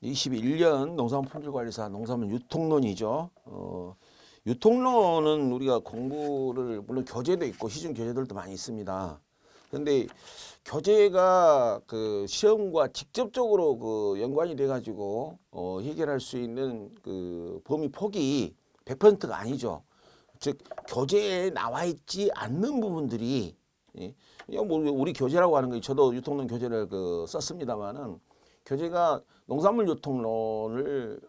21년 농산품질관리사 농산물 유통론이죠. 유통론은 우리가 공부를 물론 교재도 있고 시중 교재들도 많이 있습니다. 그런데 교재가 그 시험과 직접적으로 그 연관이 돼 가지고 해결할 수 있는 그 범위 폭이 100%가 아니죠. 즉 교재에 나와 있지 않는 부분들이, 예, 이거 뭐 우리 교재라고 하는 거, 저도 유통론 교재를 그 썼습니다만은 교재가 농산물 유통론을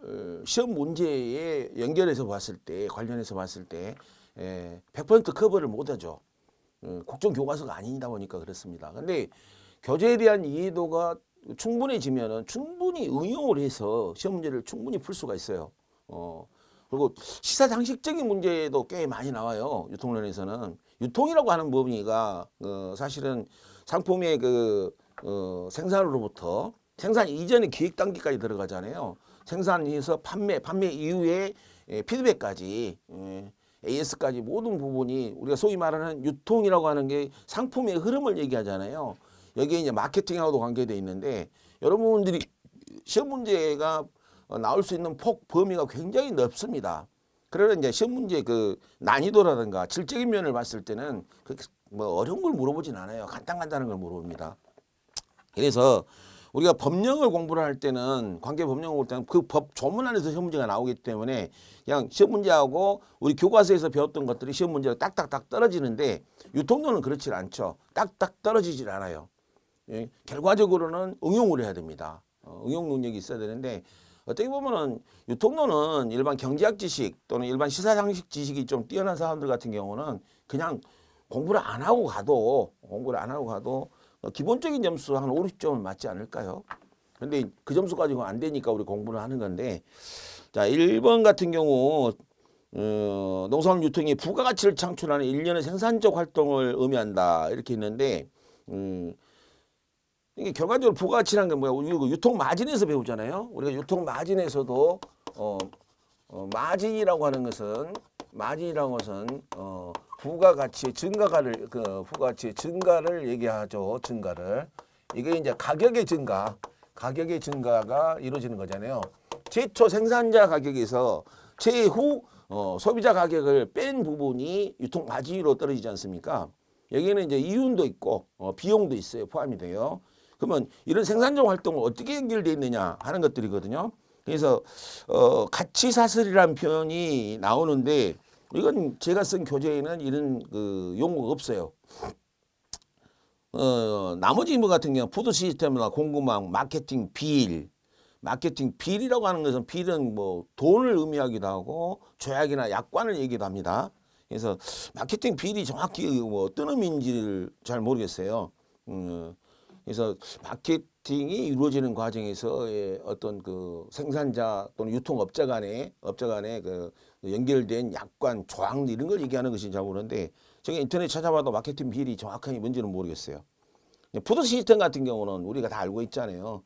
시험 문제에 연결해서 봤을 때, 관련해서 봤을 때 100% 커버를 못하죠. 국정 교과서가 아니다 보니까 그렇습니다. 근데 교재에 대한 이해도가 충분해지면은 충분히 응용을 해서 시험 문제를 충분히 풀 수가 있어요. 그리고 시사상식적인 문제도 꽤 많이 나와요. 유통론에서는 유통이라고 하는 범위가 사실은 상품의 그 생산으로부터 생산 이전의 기획 단계까지 들어가잖아요. 생산해서 판매 이후에 피드백까지, AS까지 모든 부분이 우리가 소위 말하는 유통이라고 하는 게 상품의 흐름을 얘기하잖아요. 여기에 이제 마케팅하고도 관계되어 있는데 여러분들이 시험 문제가 나올 수 있는 폭 범위가 굉장히 넓습니다. 그러나 이제 시험 문제 그 난이도라든가 질적인 면을 봤을 때는 뭐 어려운 걸 물어보진 않아요. 간단한 걸 물어봅니다. 그래서 우리가 법령을 공부를 할 때는, 관계 법령을 볼 때는 그 법 조문 안에서 시험 문제가 나오기 때문에 그냥 시험 문제하고 우리 교과서에서 배웠던 것들이 시험 문제가 딱딱딱 떨어지는데 유통론은 그렇지 않죠. 딱딱 떨어지질 않아요. 예, 결과적으로는 응용을 해야 됩니다. 응용 능력이 있어야 되는데 어떻게 보면은 유통론은 일반 경제학 지식 또는 일반 시사상식 지식이 좀 뛰어난 사람들 같은 경우는 그냥 공부를 안 하고 가도 기본적인 점수 한 5, 60점은 맞지 않을까요? 근데 그 점수 가지고 안 되니까 우리 공부를 하는 건데, 자, 1번 같은 경우 농산물 유통이 부가가치를 창출하는 일련의 생산적 활동을 의미한다 이렇게 있는데, 이게 결과적으로 부가가치라는 게 뭐야? 우리 유통 마진에서 배우잖아요. 우리가 유통 마진에서도 마진이라고 하는 것은 부가가치의 증가를 부가가치의 증가를 얘기하죠. 증가를. 이게 이제 가격의 증가가 이루어지는 거잖아요. 최초 생산자 가격에서 최후 소비자 가격을 뺀 부분이 유통 마진으로 떨어지지 않습니까? 여기는 이제 이윤도 있고 비용도 있어요. 포함이 돼요. 그러면 이런 생산적 활동을 어떻게 연결되어 있느냐 하는 것들이거든요. 그래서 가치사슬이라는 표현이 나오는데 이건 제가 쓴 교재에는 이런 그 용어가 없어요. 나머지 뭐 같은 경우 푸드 시스템이나 공급망, 마케팅 비일이라고 하는 것은, 비일은 뭐 돈을 의미하기도 하고 조약이나 약관을 얘기도 합니다. 그래서 마케팅 비일이 정확히 뭐 어떤 의미인지를 잘 모르겠어요. 그래서 마케팅이 이루어지는 과정에서 어떤 그 생산자 또는 유통업자 간의 그 연결된 약관, 조항 이런 걸 얘기하는 것인지 잘 모르는데 제가 인터넷 찾아봐도 마케팅 비율이 정확하게 뭔지는 모르겠어요. 푸드 시스템 같은 경우는 우리가 다 알고 있잖아요.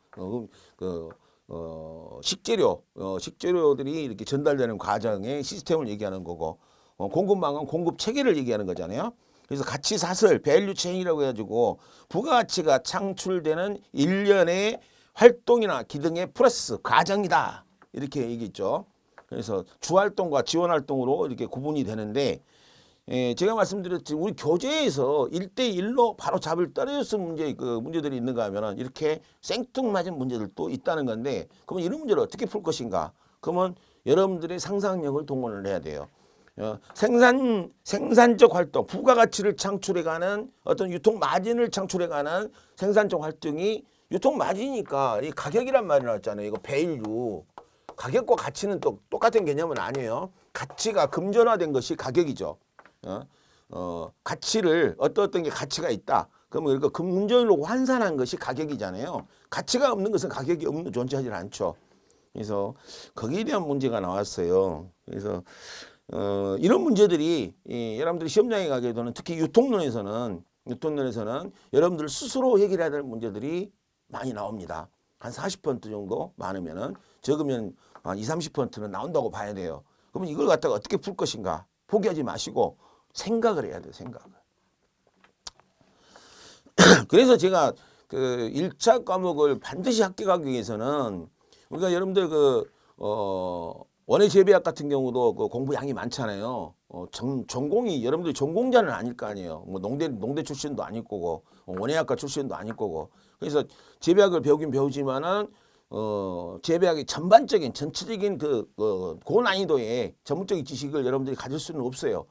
식재료들이 이렇게 전달되는 과정의 시스템을 얘기하는 거고, 공급망은 공급 체계를 얘기하는 거잖아요. 그래서 가치 사슬, 밸류 체인이라고 해가지고 부가가치가 창출되는 일련의 활동이나 기능의 프로세스, 과정이다. 이렇게 얘기했죠. 그래서 주활동과 지원활동으로 이렇게 구분이 되는데, 제가 말씀드렸지 우리 교재에서 1대1로 바로 잡을 떨어졌을 문제들이 있는가 하면은 이렇게 생뚱맞은 문제들도 있다는 건데, 그러면 이런 문제를 어떻게 풀 것인가? 그러면 여러분들의 상상력을 동원을 해야 돼요. 생산적 활동, 부가가치를 창출해가는 어떤 유통 마진을 창출해가는 생산적 활동이 유통 마진이니까 이 가격이란 말이 나왔잖아요. 이거 밸류. 가격과 가치는 또 똑같은 개념은 아니에요. 가치가 금전화된 것이 가격이죠. 가치를 어떤 게 가치가 있다. 그러면 이거 금전으로 환산한 것이 가격이잖아요. 가치가 없는 것은 가격이 존재하지 않죠. 그래서 거기에 대한 문제가 나왔어요. 그래서 이런 문제들이 여러분들이 시험장에 가게 되면 특히 유통론에서는 여러분들 스스로 해결해야 될 문제들이 많이 나옵니다. 한 40% 정도 많으면은, 적으면 한 20, 30%는 나온다고 봐야 돼요. 그러면 이걸 갖다가 어떻게 풀 것인가 포기하지 마시고 생각을 해야 돼요. 생각을. 그래서 제가 그 1차 과목을 반드시 합격하기 위해서는 그러니까 여러분들 원예 재배학 같은 경우도 그 공부 양이 많잖아요. 전공이 여러분들 전공자는 아닐 거 아니에요. 뭐 농대 출신도 아닐 거고 원예학과 출신도 아닐 거고. 그래서 재배학을 배우긴 배우지만은 재배학의 전반적인 전체적인 고난이도의 전문적인 지식을 여러분들이 가질 수는 없어요.